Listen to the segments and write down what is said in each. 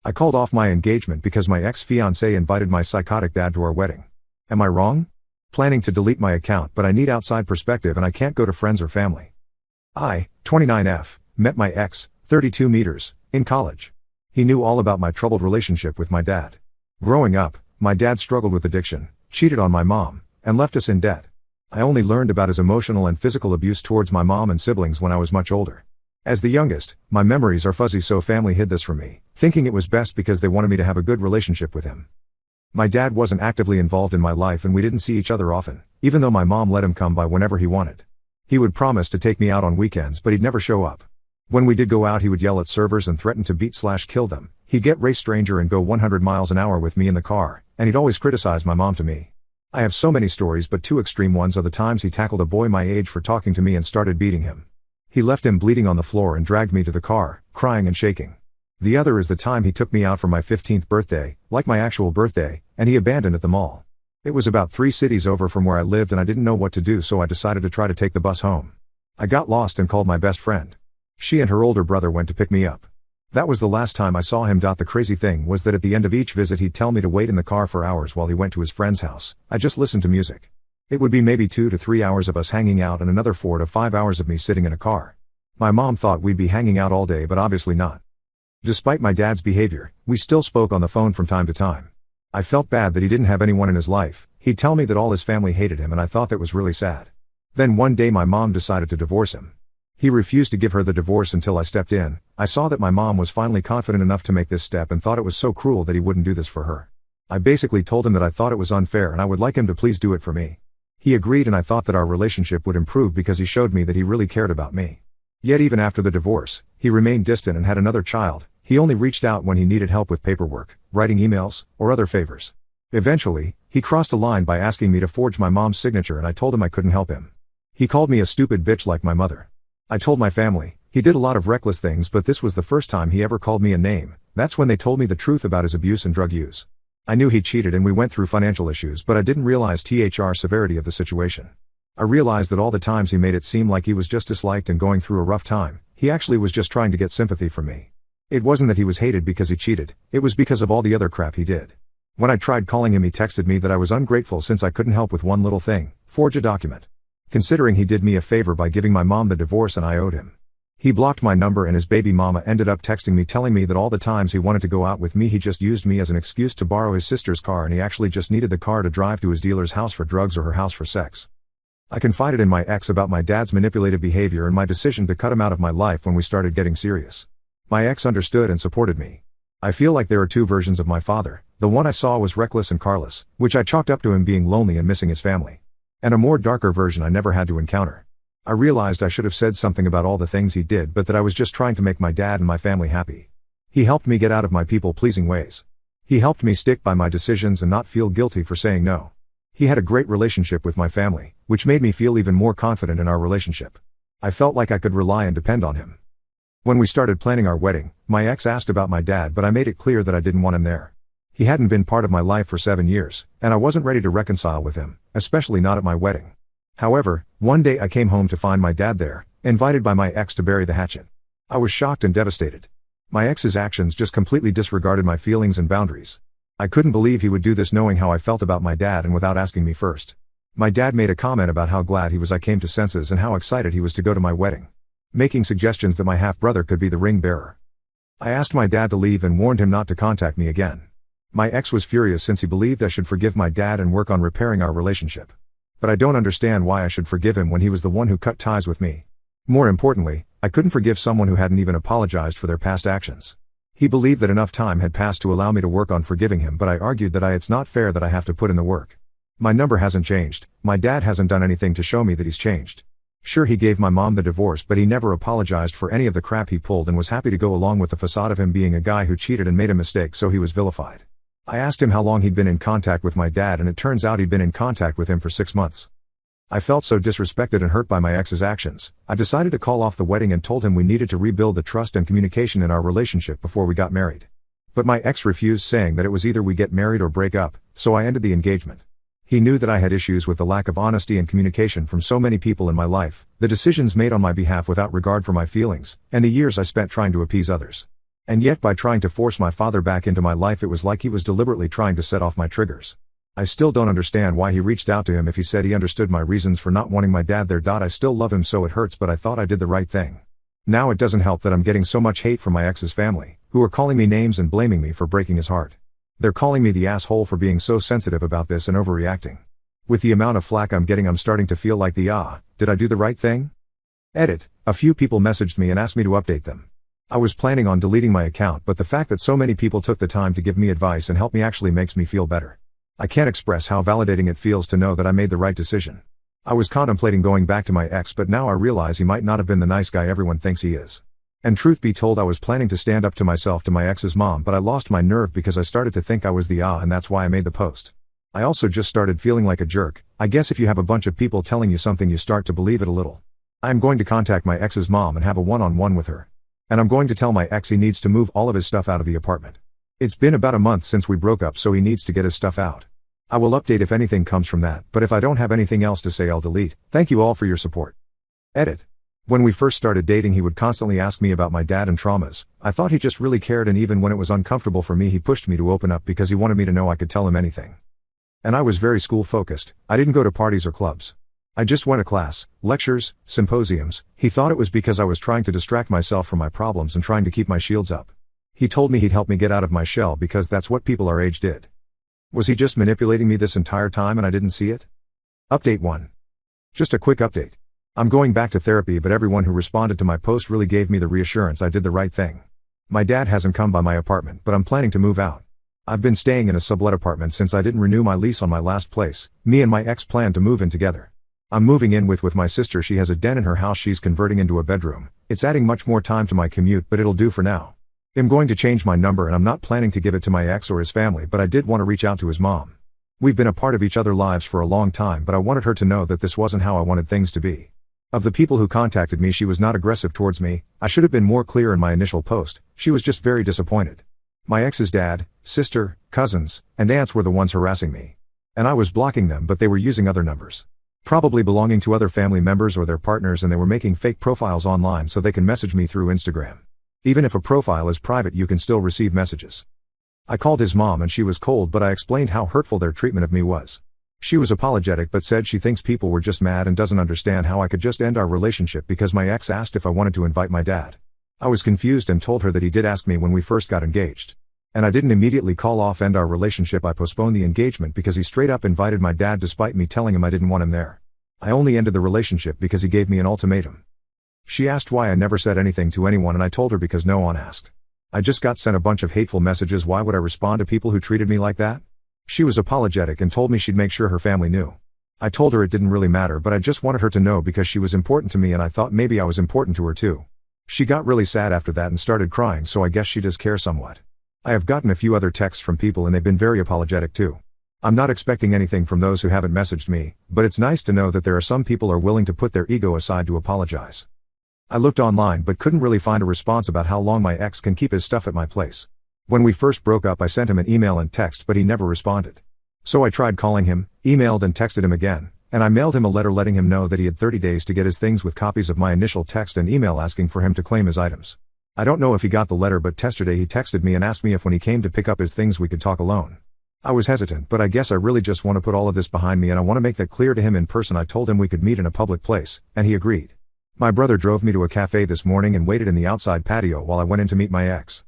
I called off my engagement because my ex-fiancé invited my psychotic dad to our wedding. Am I wrong? Planning to delete my account, but I need outside perspective and I can't go to friends or family. I, 29F, met my ex, 32 meters, in college. He knew all about my troubled relationship with my dad. Growing up, my dad struggled with addiction, cheated on my mom, and left us in debt. I only learned about his emotional and physical abuse towards my mom and siblings when I was much older. As the youngest, my memories are fuzzy, so family hid this from me, thinking it was best because they wanted me to have a good relationship with him. My dad wasn't actively involved in my life and we didn't see each other often, even though my mom let him come by whenever he wanted. He would promise to take me out on weekends, but he'd never show up. When we did go out, he would yell at servers and threaten to beat/kill them. He'd get race stranger and go 100 miles an hour with me in the car, and he'd always criticize my mom to me. I have so many stories, but two extreme ones are the times he tackled a boy my age for talking to me and started beating him. He left him bleeding on the floor and dragged me to the car, crying and shaking. The other is the time he took me out for my 15th birthday, like my actual birthday, and he abandoned at the mall. It was about 3 cities over from where I lived and I didn't know what to do, so I decided to try to take the bus home. I got lost and called my best friend. She and her older brother went to pick me up. That was the last time I saw him. The crazy thing was that at the end of each visit he'd tell me to wait in the car for hours while he went to his friend's house. I just listened to music. It would be maybe 2 to 3 hours of us hanging out and another 4 to 5 hours of me sitting in a car. My mom thought we'd be hanging out all day, but obviously not. Despite my dad's behavior, we still spoke on the phone from time to time. I felt bad that he didn't have anyone in his life. He'd tell me that all his family hated him and I thought that was really sad. Then one day my mom decided to divorce him. He refused to give her the divorce until I stepped in. I saw that my mom was finally confident enough to make this step and thought it was so cruel that he wouldn't do this for her. I basically told him that I thought it was unfair and I would like him to please do it for me. He agreed and I thought that our relationship would improve because he showed me that he really cared about me. Yet even after the divorce, he remained distant and had another child. He only reached out when he needed help with paperwork, writing emails, or other favors. Eventually, he crossed a line by asking me to forge my mom's signature and I told him I couldn't help him. He called me a stupid bitch like my mother. I told my family. He did a lot of reckless things, but this was the first time he ever called me a name. That's when they told me the truth about his abuse and drug use. I knew he cheated and we went through financial issues, but I didn't realize the severity of the situation. I realized that all the times he made it seem like he was just disliked and going through a rough time, he actually was just trying to get sympathy from me. It wasn't that he was hated because he cheated, it was because of all the other crap he did. When I tried calling him, he texted me that I was ungrateful since I couldn't help with one little thing, forge a document. Considering he did me a favor by giving my mom the divorce and I owed him. He blocked my number and his baby mama ended up texting me telling me that all the times he wanted to go out with me he just used me as an excuse to borrow his sister's car and he actually just needed the car to drive to his dealer's house for drugs or her house for sex. I confided in my ex about my dad's manipulative behavior and my decision to cut him out of my life when we started getting serious. My ex understood and supported me. I feel like there are 2 versions of my father. The one I saw was reckless and carless, which I chalked up to him being lonely and missing his family. And a more darker version I never had to encounter. I realized I should have said something about all the things he did, but that I was just trying to make my dad and my family happy. He helped me get out of my people-pleasing ways. He helped me stick by my decisions and not feel guilty for saying no. He had a great relationship with my family, which made me feel even more confident in our relationship. I felt like I could rely and depend on him. When we started planning our wedding, my ex asked about my dad, but I made it clear that I didn't want him there. He hadn't been part of my life for 7 years, and I wasn't ready to reconcile with him, especially not at my wedding. However, one day I came home to find my dad there, invited by my ex to bury the hatchet. I was shocked and devastated. My ex's actions just completely disregarded my feelings and boundaries. I couldn't believe he would do this knowing how I felt about my dad and without asking me first. My dad made a comment about how glad he was I came to senses and how excited he was to go to my wedding, making suggestions that my half-brother could be the ring bearer. I asked my dad to leave and warned him not to contact me again. My ex was furious since he believed I should forgive my dad and work on repairing our relationship. But I don't understand why I should forgive him when he was the one who cut ties with me. More importantly, I couldn't forgive someone who hadn't even apologized for their past actions. He believed that enough time had passed to allow me to work on forgiving him, but I argued that it's not fair that I have to put in the work. My number hasn't changed, my dad hasn't done anything to show me that he's changed. Sure, he gave my mom the divorce, but he never apologized for any of the crap he pulled and was happy to go along with the facade of him being a guy who cheated and made a mistake, so he was vilified. I asked him how long he'd been in contact with my dad and it turns out he'd been in contact with him for 6 months. I felt so disrespected and hurt by my ex's actions, I decided to call off the wedding and told him we needed to rebuild the trust and communication in our relationship before we got married. But my ex refused, saying that it was either we get married or break up, so I ended the engagement. He knew that I had issues with the lack of honesty and communication from so many people in my life, the decisions made on my behalf without regard for my feelings, and the years I spent trying to appease others. And yet by trying to force my father back into my life, it was like he was deliberately trying to set off my triggers. I still don't understand why he reached out to him if he said he understood my reasons for not wanting my dad there. I still love him, so it hurts, but I thought I did the right thing. Now it doesn't help that I'm getting so much hate from my ex's family, who are calling me names and blaming me for breaking his heart. They're calling me the asshole for being so sensitive about this and overreacting. With the amount of flack I'm getting, I'm starting to feel like did I do the right thing? Edit. A few people messaged me and asked me to update them. I was planning on deleting my account, but the fact that so many people took the time to give me advice and help me actually makes me feel better. I can't express how validating it feels to know that I made the right decision. I was contemplating going back to my ex, but now I realize he might not have been the nice guy everyone thinks he is. And truth be told, I was planning to stand up to myself to my ex's mom, but I lost my nerve because I started to think I was and that's why I made the post. I also just started feeling like a jerk. I guess if you have a bunch of people telling you something, you start to believe it a little. I am going to contact my ex's mom and have a one-on-one with her. And I'm going to tell my ex he needs to move all of his stuff out of the apartment. It's been about a month since we broke up, so he needs to get his stuff out. I will update if anything comes from that, but if I don't have anything else to say, I'll delete. Thank you all for your support. Edit. When we first started dating, he would constantly ask me about my dad and traumas. I thought he just really cared, and even when it was uncomfortable for me, he pushed me to open up because he wanted me to know I could tell him anything. And I was very school focused. I didn't go to parties or clubs. I just went to class, lectures, symposiums. He thought it was because I was trying to distract myself from my problems and trying to keep my shields up. He told me he'd help me get out of my shell because that's what people our age did. Was he just manipulating me this entire time and I didn't see it? Update 1. Just a quick update. I'm going back to therapy, but everyone who responded to my post really gave me the reassurance I did the right thing. My dad hasn't come by my apartment, but I'm planning to move out. I've been staying in a sublet apartment since I didn't renew my lease on my last place. Me and my ex plan to move in together. I'm moving in with my sister. She has a den in her house she's converting into a bedroom. It's adding much more time to my commute, but it'll do for now. I'm going to change my number, and I'm not planning to give it to my ex or his family, but I did want to reach out to his mom. We've been a part of each other's lives for a long time, but I wanted her to know that this wasn't how I wanted things to be. Of the people who contacted me, she was not aggressive towards me. I should have been more clear in my initial post. She was just very disappointed. My ex's dad, sister, cousins, and aunts were the ones harassing me. And I was blocking them, but they were using other numbers. Probably belonging to other family members or their partners, and they were making fake profiles online so they can message me through Instagram. Even if a profile is private, you can still receive messages. I called his mom and she was cold, but I explained how hurtful their treatment of me was. She was apologetic but said she thinks people were just mad and doesn't understand how I could just end our relationship because my ex asked if I wanted to invite my dad. I was confused and told her that he did ask me when we first got engaged. And I didn't immediately call off end our relationship. I postponed the engagement because he straight up invited my dad despite me telling him I didn't want him there. I only ended the relationship because he gave me an ultimatum. She asked why I never said anything to anyone, and I told her because no one asked. I just got sent a bunch of hateful messages. Why would I respond to people who treated me like that? She was apologetic and told me she'd make sure her family knew. I told her it didn't really matter, but I just wanted her to know because she was important to me and I thought maybe I was important to her too. She got really sad after that and started crying, so I guess she does care somewhat. I have gotten a few other texts from people and they've been very apologetic too. I'm not expecting anything from those who haven't messaged me, but it's nice to know that there are some people are willing to put their ego aside to apologize. I looked online but couldn't really find a response about how long my ex can keep his stuff at my place. When we first broke up, I sent him an email and text, but he never responded. So I tried calling him, emailed and texted him again, and I mailed him a letter letting him know that he had 30 days to get his things with copies of my initial text and email asking for him to claim his items. I don't know if he got the letter, but yesterday he texted me and asked me if when he came to pick up his things we could talk alone. I was hesitant, but I guess I really just want to put all of this behind me and I want to make that clear to him in person. I told him we could meet in a public place, and he agreed. My brother drove me to a cafe this morning and waited in the outside patio while I went in to meet my ex.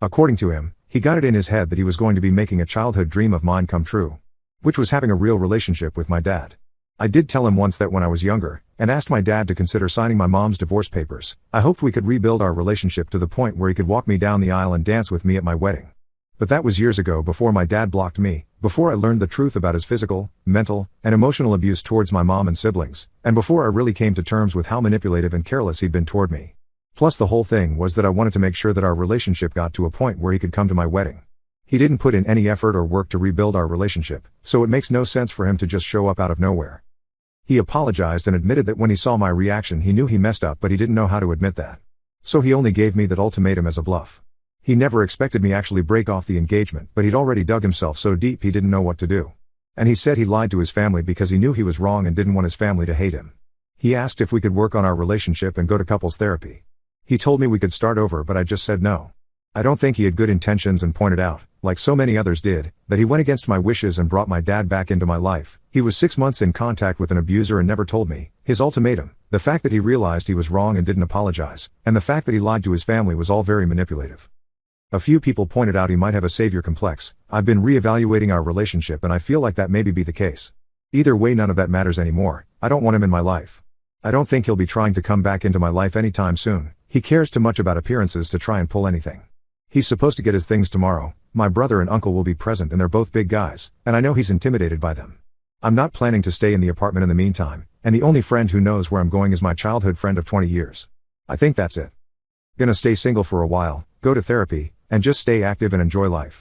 According to him, he got it in his head that he was going to be making a childhood dream of mine come true, which was having a real relationship with my dad. I did tell him once that when I was younger, and asked my dad to consider signing my mom's divorce papers, I hoped we could rebuild our relationship to the point where he could walk me down the aisle and dance with me at my wedding. But that was years ago, before my dad blocked me, before I learned the truth about his physical, mental, and emotional abuse towards my mom and siblings, and before I really came to terms with how manipulative and careless he'd been toward me. Plus the whole thing was that I wanted to make sure that our relationship got to a point where he could come to my wedding. He didn't put in any effort or work to rebuild our relationship, so it makes no sense for him to just show up out of nowhere. He apologized and admitted that when he saw my reaction he knew he messed up, but he didn't know how to admit that. So he only gave me that ultimatum as a bluff. He never expected me actually break off the engagement, but he'd already dug himself so deep he didn't know what to do. And he said he lied to his family because he knew he was wrong and didn't want his family to hate him. He asked if we could work on our relationship and go to couples therapy. He told me we could start over, but I just said no. I don't think he had good intentions and pointed out, like so many others did, that he went against my wishes and brought my dad back into my life. He was 6 months in contact with an abuser and never told me. His ultimatum, the fact that he realized he was wrong and didn't apologize, and the fact that he lied to his family was all very manipulative. A few people pointed out he might have a savior complex. I've been re-evaluating our relationship and I feel like that maybe be the case. Either way, none of that matters anymore. I don't want him in my life. I don't think he'll be trying to come back into my life anytime soon. He cares too much about appearances to try and pull anything. He's supposed to get his things tomorrow. My brother and uncle will be present and they're both big guys, and I know he's intimidated by them. I'm not planning to stay in the apartment in the meantime, and the only friend who knows where I'm going is my childhood friend of 20 years. I think that's it. Gonna stay single for a while, go to therapy, and just stay active and enjoy life.